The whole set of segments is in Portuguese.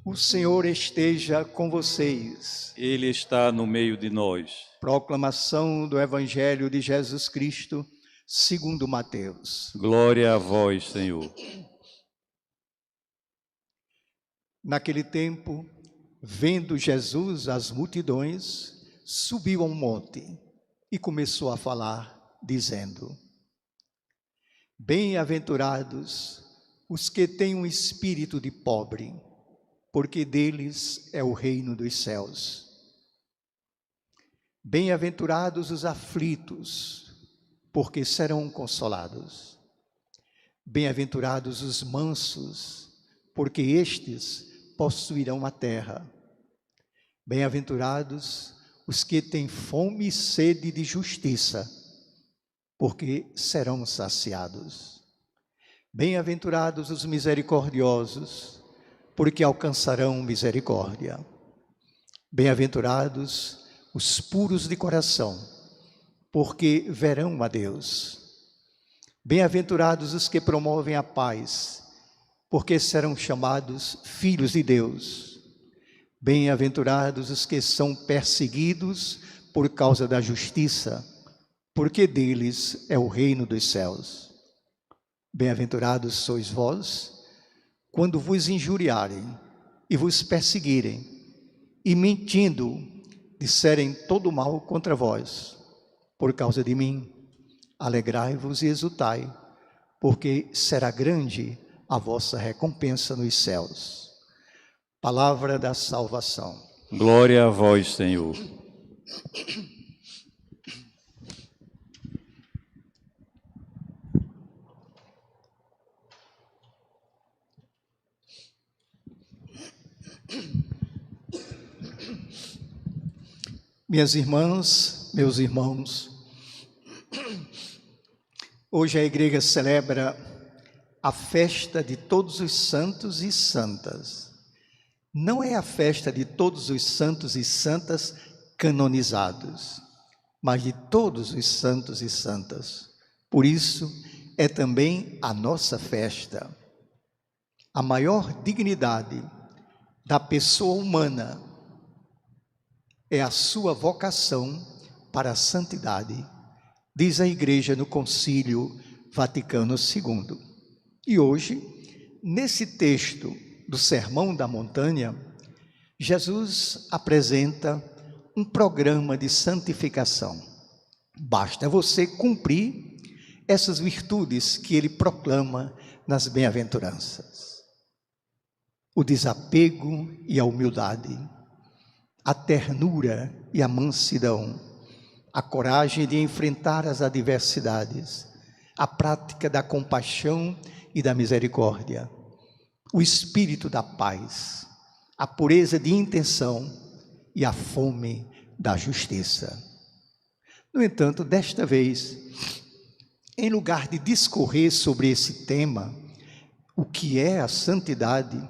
O Senhor esteja com vocês. Ele está no meio de nós. Proclamação do Evangelho de Jesus Cristo, segundo Mateus. Glória a vós, Senhor. Naquele tempo, vendo Jesus as multidões, subiu a um monte e começou a falar, dizendo: Bem-aventurados os que têm um espírito de pobre, porque deles é o reino dos céus. Bem-aventurados os aflitos, porque serão consolados. Bem-aventurados os mansos, porque estes possuirão a terra. Bem-aventurados os que têm fome e sede de justiça, porque serão saciados. Bem-aventurados os misericordiosos, porque alcançarão misericórdia. Bem-aventurados os puros de coração, porque verão a Deus. Bem-aventurados os que promovem a paz, porque serão chamados filhos de Deus. Bem-aventurados os que são perseguidos por causa da justiça, porque deles é o reino dos céus. Bem-aventurados sois vós, quando vos injuriarem e vos perseguirem, e mentindo, disserem todo mal contra vós. Por causa de mim, alegrai-vos e exultai, porque será grande a vossa recompensa nos céus. Palavra da salvação. Glória a vós, Senhor. Minhas irmãs, meus irmãos, hoje a igreja celebra a festa de todos os santos e santas. Não é a festa de todos os santos e santas canonizados, mas de todos os santos e santas. Por isso, é também a nossa festa. A maior dignidade da pessoa humana é a sua vocação para a santidade, diz a Igreja no Concílio Vaticano II. E hoje, nesse texto do Sermão da Montanha, Jesus apresenta um programa de santificação. Basta você cumprir essas virtudes que ele proclama nas bem-aventuranças: o desapego e a humildade, a ternura e a mansidão, a coragem de enfrentar as adversidades, a prática da compaixão e da misericórdia, o espírito da paz, a pureza de intenção e a fome da justiça. No entanto, desta vez, em lugar de discorrer sobre esse tema, o que é a santidade,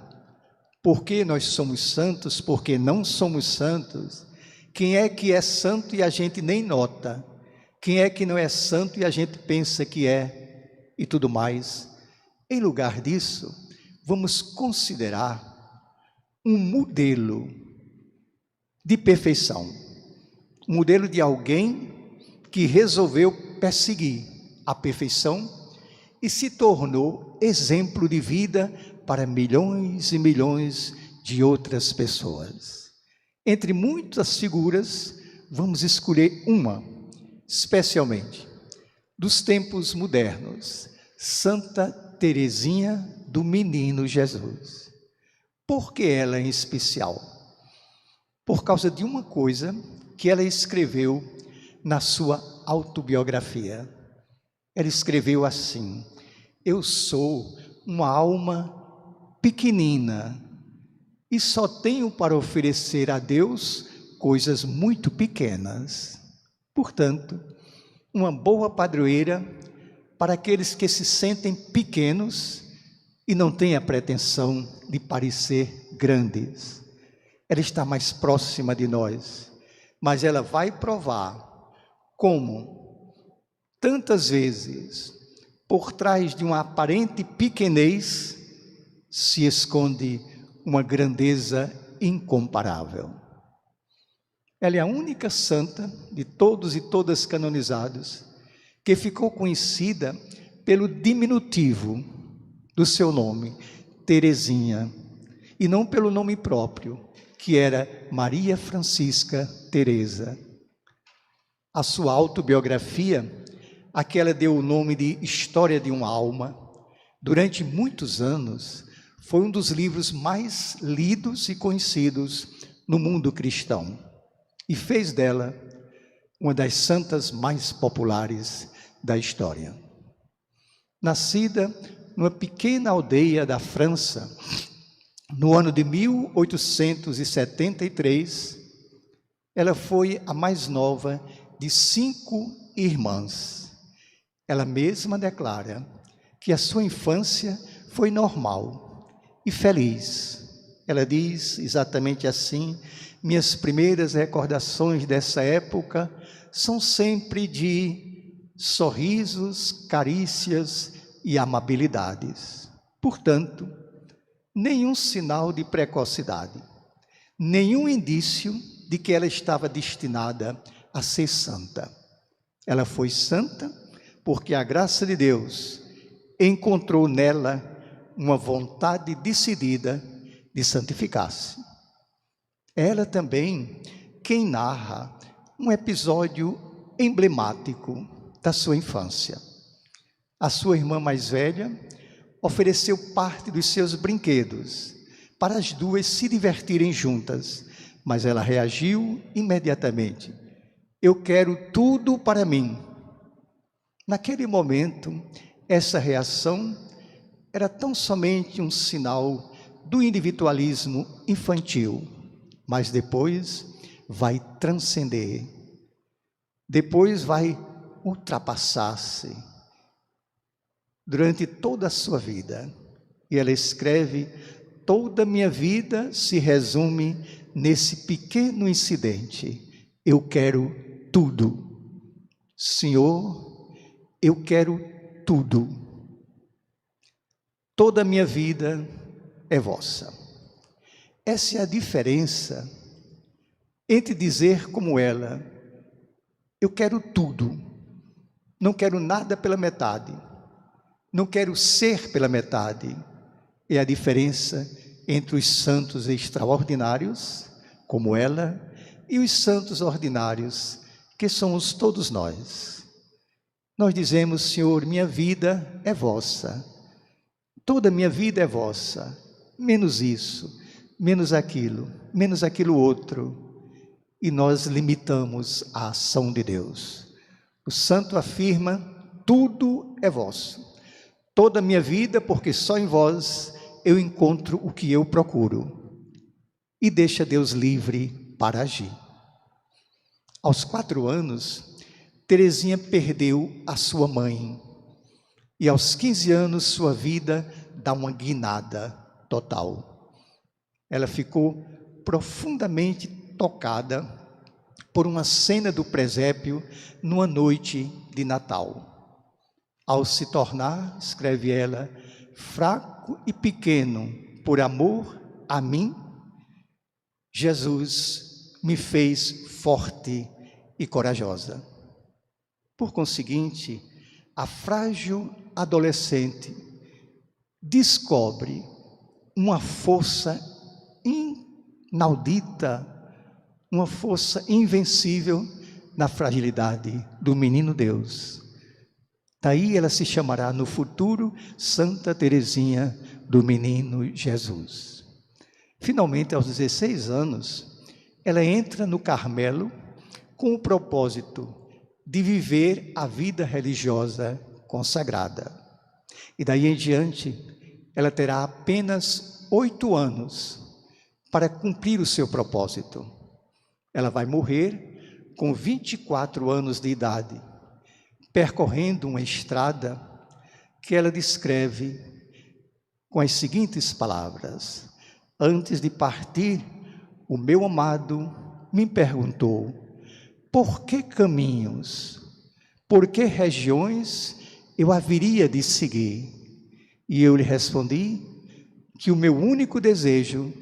por que nós somos santos, por que não somos santos, quem é que é santo e a gente nem nota, quem é que não é santo e a gente pensa que é, e tudo mais. Em lugar disso, vamos considerar um modelo de perfeição, um modelo de alguém que resolveu perseguir a perfeição e se tornou exemplo de vida para milhões e milhões de outras pessoas. Entre muitas figuras, vamos escolher uma, especialmente, dos tempos modernos, Santa Teresinha do Menino Jesus. Por que ela em especial? Por causa de uma coisa que ela escreveu na sua autobiografia. Ela escreveu assim: eu sou uma alma pequenina e só tenho para oferecer a Deus coisas muito pequenas. Portanto, uma boa padroeira para aqueles que se sentem pequenos e não têm a pretensão de parecer grandes. Ela está mais próxima de nós, mas ela vai provar como, tantas vezes, por trás de uma aparente pequenez, se esconde uma grandeza incomparável. Ela é a única santa de todos e todas canonizados que ficou conhecida pelo diminutivo do seu nome, Teresinha, e não pelo nome próprio, que era Maria Francisca Teresa. A sua autobiografia, a que ela deu o nome de História de uma Alma, durante muitos anos, foi um dos livros mais lidos e conhecidos no mundo cristão e fez dela uma das santas mais populares da história. Nascida numa pequena aldeia da França, no ano de 1873, ela foi a mais nova de 5 irmãs. Ela mesma declara que a sua infância foi normal e feliz. Ela diz exatamente assim: minhas primeiras recordações dessa época são sempre de sorrisos, carícias e amabilidades. Portanto, nenhum sinal de precocidade, nenhum indício de que ela estava destinada a ser santa. Ela foi santa porque a graça de Deus encontrou nela uma vontade decidida de santificar-se. Ela também quem narra um episódio emblemático da sua infância. A sua irmã mais velha ofereceu parte dos seus brinquedos para as duas se divertirem juntas, mas ela reagiu imediatamente: eu quero tudo para mim. Naquele momento, essa reação era tão somente um sinal do individualismo infantil, mas depois vai transcender, depois vai ultrapassar-se durante toda a sua vida. E ela escreve: toda a minha vida se resume nesse pequeno incidente. Eu quero tudo. Senhor, eu quero tudo. Toda a minha vida é vossa. Essa é a diferença entre dizer como ela: eu quero tudo, não quero nada pela metade, não quero ser pela metade. É a diferença entre os santos extraordinários, como ela, e os santos ordinários, que somos todos nós. Nós dizemos: Senhor, minha vida é vossa, toda a minha vida é vossa, menos isso, menos aquilo outro. E nós limitamos a ação de Deus. O santo afirma: tudo é vosso. Toda a minha vida, porque só em vós eu encontro o que eu procuro. E deixa Deus livre para agir. Aos 4 anos, Teresinha perdeu a sua mãe. E aos 15 anos, sua vida dá uma guinada total. Ela ficou profundamente tocada por uma cena do presépio numa noite de Natal. Ao se tornar, escreve ela, fraco e pequeno por amor a mim, Jesus me fez forte e corajosa. Por conseguinte, a frágil adolescente descobre uma força inaudita, uma força invencível na fragilidade do menino Deus. Daí ela se chamará no futuro Santa Teresinha do Menino Jesus. Finalmente, aos 16 anos, ela entra no Carmelo com o propósito de viver a vida religiosa consagrada. E daí em diante, ela terá apenas 8 anos para cumprir o seu propósito. Ela vai morrer com 24 anos de idade, percorrendo uma estrada que ela descreve com as seguintes palavras: antes de partir, o meu amado me perguntou: por que caminhos, por que regiões eu haveria de seguir? E eu lhe respondi: que o meu único desejo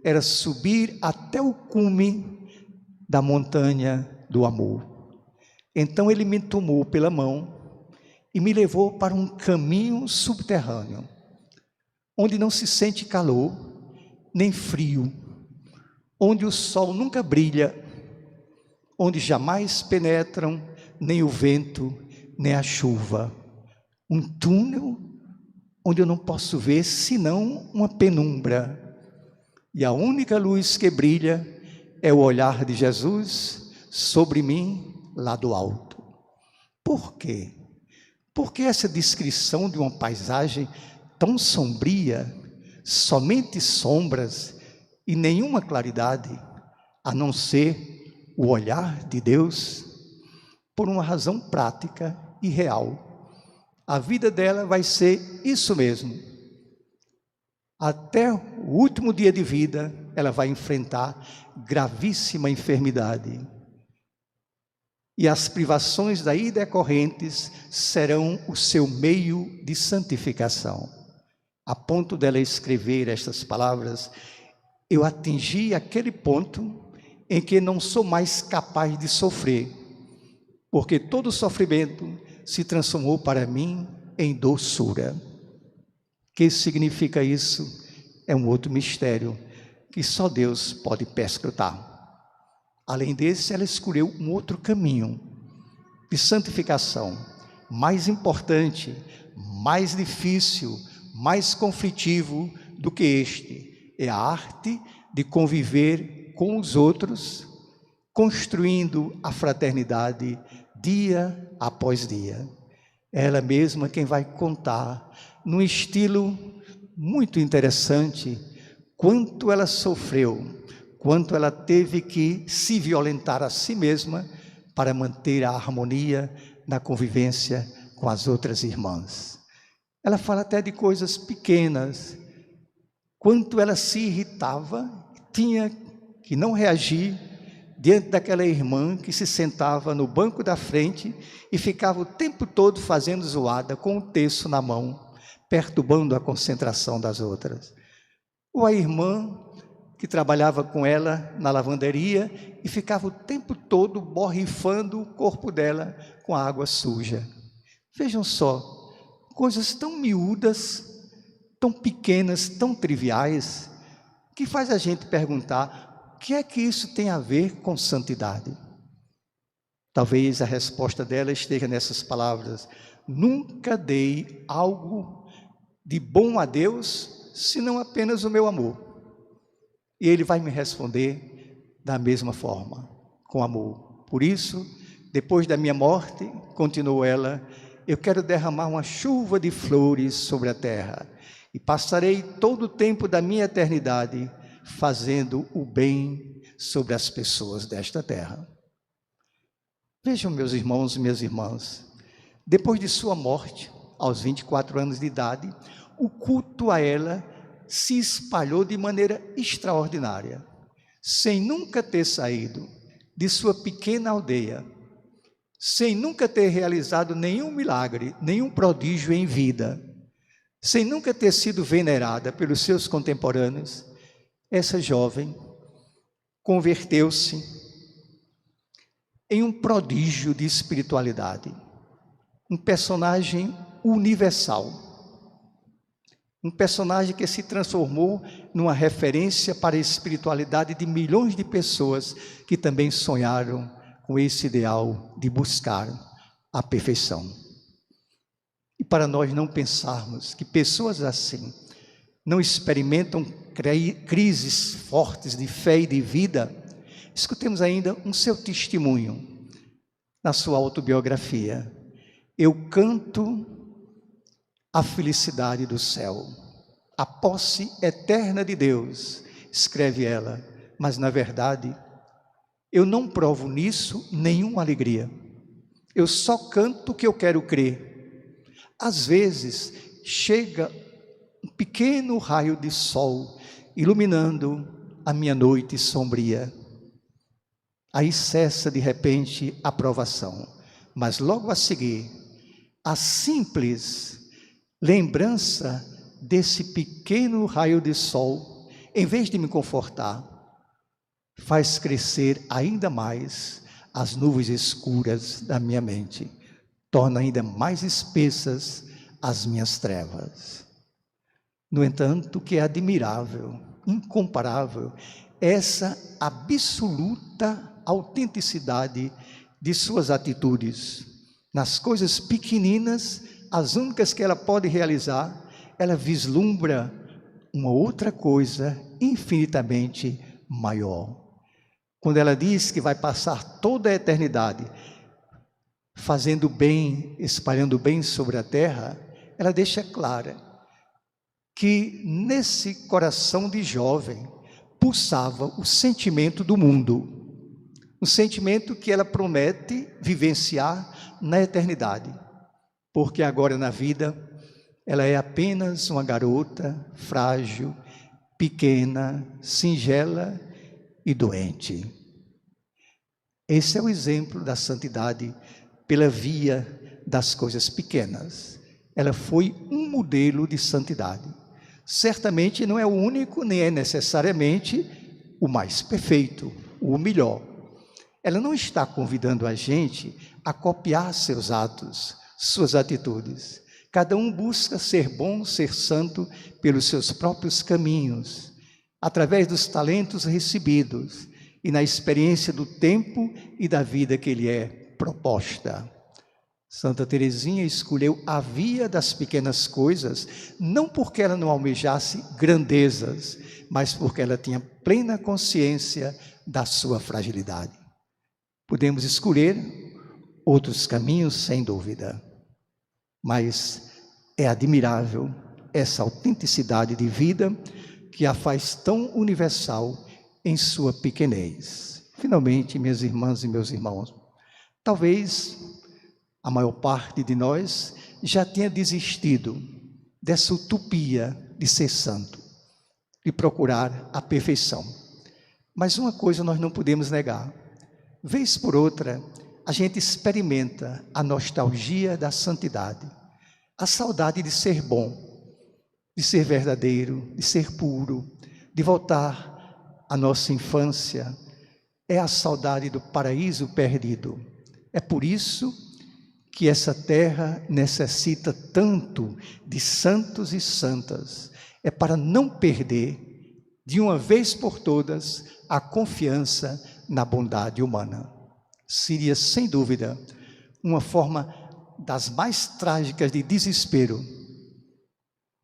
era subir até o cume da montanha do amor. Então ele me tomou pela mão e me levou para um caminho subterrâneo, onde não se sente calor nem frio, onde o sol nunca brilha, onde jamais penetram nem o vento nem a chuva. Um túnel onde eu não posso ver senão uma penumbra, e a única luz que brilha é o olhar de Jesus sobre mim lá do alto. Por quê? Porque essa descrição de uma paisagem tão sombria, somente sombras e nenhuma claridade, a não ser o olhar de Deus? Por uma razão prática e real. A vida dela vai ser isso mesmo. Até o último dia de vida, ela vai enfrentar gravíssima enfermidade. E as privações daí decorrentes serão o seu meio de santificação. A ponto dela escrever estas palavras: eu atingi aquele ponto em que não sou mais capaz de sofrer, porque todo sofrimento se transformou para mim em doçura. O que significa isso? É um outro mistério que só Deus pode perscrutar. Além desse, ela escolheu um outro caminho de santificação, mais importante, mais difícil, mais conflitivo do que este. É a arte de conviver com os outros, construindo a fraternidade dia após dia. Ela mesma quem vai contar, num estilo muito interessante, quanto ela sofreu, quanto ela teve que se violentar a si mesma para manter a harmonia na convivência com as outras irmãs. Ela fala até de coisas pequenas, quanto ela se irritava, tinha que não reagir diante daquela irmã que se sentava no banco da frente e ficava o tempo todo fazendo zoada com um terço na mão, perturbando a concentração das outras. Ou a irmã que trabalhava com ela na lavanderia e ficava o tempo todo borrifando o corpo dela com a água suja. Vejam só, coisas tão miúdas, tão pequenas, tão triviais, que faz a gente perguntar: o que é que isso tem a ver com santidade? Talvez a resposta dela esteja nessas palavras: nunca dei algo de bom a Deus, senão apenas o meu amor. E Ele vai me responder da mesma forma, com amor. Por isso, depois da minha morte, continuou ela, eu quero derramar uma chuva de flores sobre a terra, e passarei todo o tempo da minha eternidade fazendo o bem sobre as pessoas desta terra. Vejam, meus irmãos e minhas irmãs, depois de sua morte, aos 24 anos de idade, o culto a ela se espalhou de maneira extraordinária, sem nunca ter saído de sua pequena aldeia, sem nunca ter realizado nenhum milagre, nenhum prodígio em vida, sem nunca ter sido venerada pelos seus contemporâneos. Essa jovem converteu-se em um prodígio de espiritualidade, um personagem universal, um personagem que se transformou numa referência para a espiritualidade de milhões de pessoas que também sonharam com esse ideal de buscar a perfeição. E para nós não pensarmos que pessoas assim não experimentam crises fortes de fé e de vida, escutemos ainda um seu testemunho na sua autobiografia. Eu canto a felicidade do céu, a posse eterna de Deus, escreve ela, mas na verdade eu não provo nisso nenhuma alegria. Eu só canto o que eu quero crer. Às vezes chega um pequeno raio de sol iluminando a minha noite sombria. Aí cessa de repente a provação, mas logo a seguir, a simples lembrança desse pequeno raio de sol, em vez de me confortar, faz crescer ainda mais as nuvens escuras da minha mente, torna ainda mais espessas as minhas trevas. No entanto, que é admirável, incomparável, essa absoluta autenticidade de suas atitudes. Nas coisas pequeninas, as únicas que ela pode realizar, ela vislumbra uma outra coisa infinitamente maior. Quando ela diz que vai passar toda a eternidade fazendo bem, espalhando bem sobre a terra, ela deixa clara que nesse coração de jovem pulsava o sentimento do mundo, um sentimento que ela promete vivenciar na eternidade, porque agora na vida ela é apenas uma garota frágil, pequena, singela e doente. Esse é o exemplo da santidade pela via das coisas pequenas. Ela foi um modelo de santidade. Certamente não é o único, nem é necessariamente o mais perfeito, o melhor. Ela não está convidando a gente a copiar seus atos, suas atitudes. Cada um busca ser bom, ser santo pelos seus próprios caminhos, através dos talentos recebidos e na experiência do tempo e da vida que lhe é proposta. Santa Teresinha escolheu a via das pequenas coisas, não porque ela não almejasse grandezas, mas porque ela tinha plena consciência da sua fragilidade. Podemos escolher outros caminhos, sem dúvida, mas é admirável essa autenticidade de vida que a faz tão universal em sua pequenez. Finalmente, minhas irmãs e meus irmãos, talvez a maior parte de nós já tenha desistido dessa utopia de ser santo, de procurar a perfeição. Mas uma coisa nós não podemos negar: vez por outra, a gente experimenta a nostalgia da santidade, a saudade de ser bom, de ser verdadeiro, de ser puro, de voltar à nossa infância. É a saudade do paraíso perdido. É por isso que essa terra necessita tanto de santos e santas. É para não perder, de uma vez por todas, a confiança na bondade humana. Seria, sem dúvida, uma forma das mais trágicas de desespero,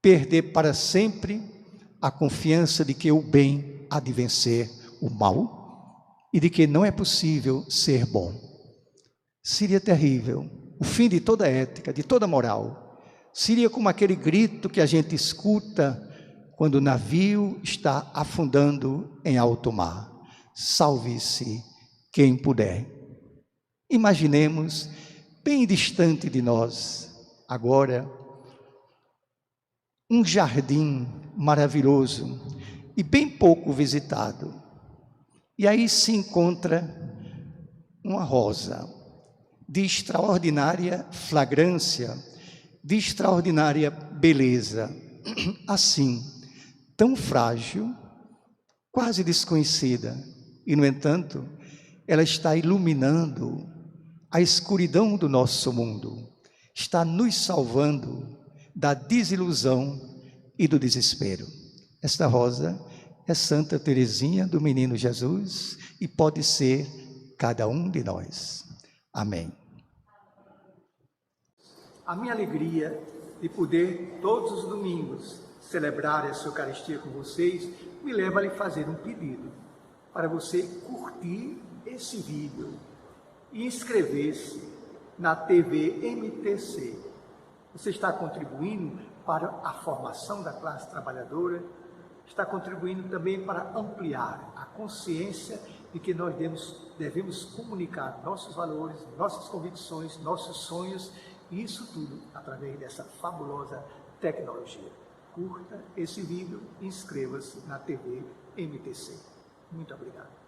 perder para sempre a confiança de que o bem há de vencer o mal e de que não é possível ser bom. Seria terrível. O fim de toda ética, de toda moral. Seria como aquele grito que a gente escuta quando o navio está afundando em alto mar: salve-se quem puder. Imaginemos, bem distante de nós, agora, um jardim maravilhoso e bem pouco visitado. E aí se encontra uma rosa de extraordinária fragrância, de extraordinária beleza, assim, tão frágil, quase desconhecida, e no entanto, ela está iluminando a escuridão do nosso mundo, está nos salvando da desilusão e do desespero. Esta rosa é Santa Teresinha do Menino Jesus e pode ser cada um de nós. Amém. A minha alegria de poder, todos os domingos, celebrar essa Eucaristia com vocês, me leva a lhe fazer um pedido, para você curtir esse vídeo e inscrever-se na TV MTC. Você está contribuindo para a formação da classe trabalhadora, está contribuindo também para ampliar a consciência de que nós devemos comunicar nossos valores, nossas convicções, nossos sonhos, e isso tudo através dessa fabulosa tecnologia. Curta esse vídeo e inscreva-se na TV MTC. Muito obrigado.